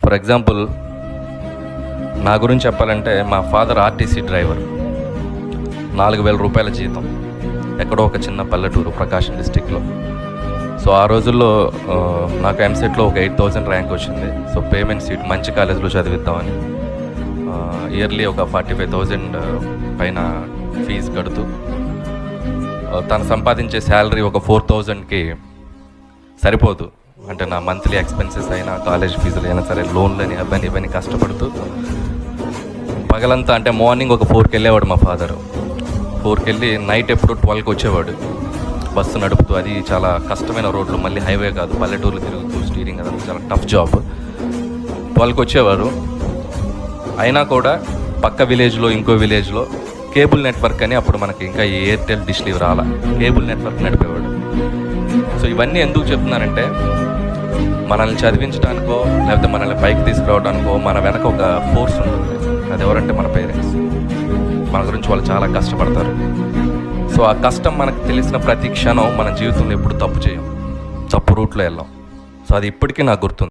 For example నా గురించి చెప్పాలంటే మా ఫాదర్ ఆర్టీసీ డ్రైవర్, 4,000 రూపాయల జీతం, ఎక్కడో ఒక చిన్న పల్లెటూరు ప్రకాశం డిస్టిక్లో. సో ఆ రోజుల్లో నాకు ఎంసెట్లో ఒక 8,000 ర్యాంక్ వచ్చింది. సో పేమెంట్ సీట్ మంచి కాలేజీలో చదివిద్దామని ఇయర్లీ ఒక 45,000 పైన ఫీజు కడుతూ తను సంపాదించే శాలరీ ఒక 4,000కి సరిపోదు. అంటే నా మంత్లీ ఎక్స్పెన్సెస్ అయినా, కాలేజ్ ఫీజులు అయినా సరే, లోన్లని ఇవన్నీ కష్టపడుతూ పగలంతా, అంటే మార్నింగ్ ఒక 4కి వెళ్ళేవాడు మా ఫాదరు. 4కి వెళ్ళి నైట్ ఎప్పుడు 12కి వచ్చేవాడు బస్సు నడుపుతూ. అది చాలా కష్టమైన రోడ్లు, మళ్ళీ హైవే కాదు, పల్లెటూర్లు తిరుగుతూ స్టీరింగ్, అదంతా చాలా టఫ్ జాబ్. 12కి వచ్చేవారు. అయినా కూడా పక్క విలేజ్లో, ఇంకో విలేజ్లో కేబుల్ నెట్వర్క్ అని, అప్పుడు మనకి ఇంకా ఈ ఎయిర్టెల్ డిష్లు ఇవి రాలా, కేబుల్ నెట్వర్క్ నడిపేవాడు. సో ఇవన్నీ ఎందుకు చెప్తున్నానంటే, మనల్ని చదివించడానికో లేకపోతే మనల్ని పైకి తీసుకురావడానికో మన వెనక ఒక ఫోర్స్ ఉంటుంది. అది ఎవరంటే మన పేరెంట్స్. మన గురించి వాళ్ళు చాలా కష్టపడతారు. సో ఆ కష్టం మనకు తెలిసిన ప్రతి క్షణం మన జీవితంలో ఎప్పుడు తప్పు చేయం, తప్పు రూట్లో వెళ్ళాం. సో అది ఇప్పటికీ నాకు గుర్తుంది.